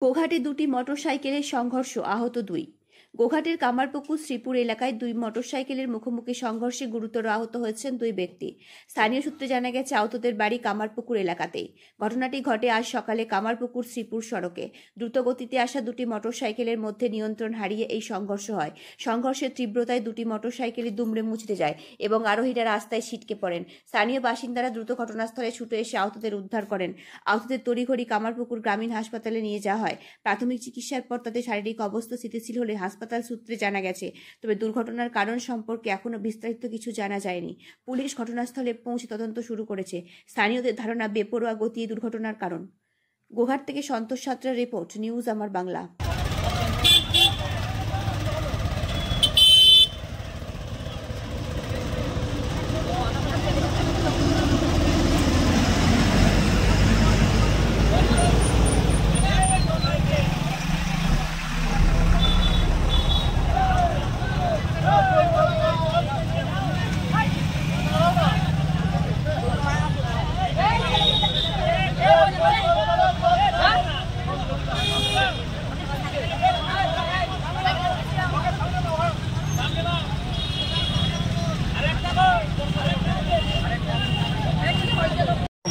গোঘাটে দুটি মোটরসাইকেলের সংঘর্ষ, আহত 2। গোঘাটের কামারপুকুর শ্রীপুর এলাকায় দুই মোটরসাইকেলের মুখোমুখি সংঘর্ষে গুরুতর আহত হয়েছেন 2 ব্যক্তি। স্থানীয় সূত্রে জানা গেছে আহতদের বাড়ি কামারপুকুর এলাকাতেই। ঘটনাটি ঘটে আজ সকালে কামারপুকুর শ্রীপুর সড়কে। দ্রুত গতিতে আসা দুটি মোটরসাইকেলের মধ্যে নিয়ন্ত্রণ হারিয়ে এই সংঘর্ষ হয়। সংঘর্ষের তীব্রতায় দুটি মোটরসাইকেলই দুমড়ে মুচড়ে যায় এবং আরোহীরা রাস্তায় ছিটকে পড়েন। স্থানীয় বাসিন্দারা দ্রুত ঘটনাস্থলে ছুটে এসে আহতদের উদ্ধার করেন। আহতদের তড়িঘড়ি কামারপুকুর গ্রামীণ হাসপাতালে নিয়ে যাওয়া হয়। প্রাথমিক চিকিৎসার পর তাদের শারীরিক অবস্থা স্থিতিশীল হলে হাসপাতাল সূত্রে জানা গেছে। তবে দুর্ঘটনার কারণ সম্পর্কে এখনো বিস্তারিত কিছু জানা যায়নি। পুলিশ ঘটনাস্থলে পৌঁছে তদন্ত শুরু করেছে। স্থানীয়দের ধারণা বেপরোয়া গতি দুর্ঘটনার কারণ। গোঘাট থেকে সন্তোষ সাঁতরার রিপোর্ট, নিউজ আমার বাংলা।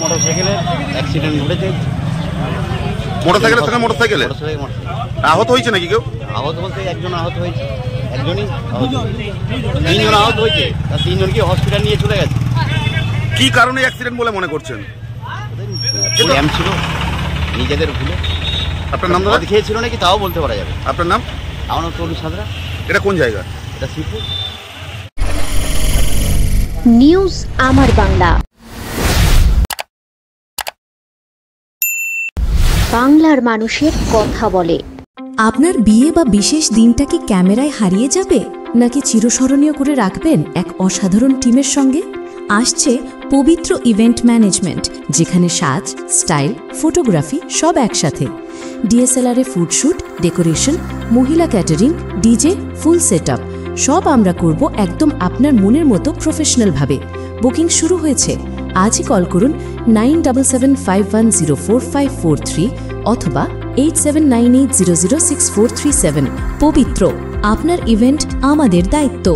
মোটরসাইকেলের অ্যাক্সিডেন্ট ঘটেছে। মোটরসাইকেলে আহত হয়েছে নাকি কেউ? আহত বলতে একজন আহত হয়েছে, একজনই তিনজন আহত হয়েছে, তার তিনজনকে হসপিটাল নিয়ে চলে গেছে। কি কারণে অ্যাক্সিডেন্ট বলে মনে করছেন? জ্যাম ছিল, নিজেদের ভুলে। আপনার নাম দাদা? খেয়েছিল নাকি তাও বলতে পারা যাবে। আপনার নাম? আমার নাম তরুণ সাঁতরা। এটা কোন জায়গা? এটা শ্রীপুর। নিউজ আমার বাংলা, বাংলার মানুষের কথা বলে। আপনার বিয়ে বা বিশেষ দিনটা কি ক্যামেরায় হারিয়ে যাবে, নাকি চিরস্মরণীয় করে রাখবেন এক অসাধারণ টিমের সঙ্গে? আসছে পবিত্র ইভেন্ট ম্যানেজমেন্ট, যেখানে সাজ, স্টাইল, ফটোগ্রাফি সব একসাথে। ডিএসএলআর এ ফুডশুট, ডেকোরেশন, মহিলা ক্যাটারিং, ডিজে, ফুল সেটআপ সব আমরা করব একদম আপনার মনের মতো প্রফেশনালভাবে। বুকিং শুরু হয়েছে। আজই কল করুন 9775104543 অথবা 8798006437। পবিত্র, আপনার ইভেন্ট আমাদের দায়িত্ব।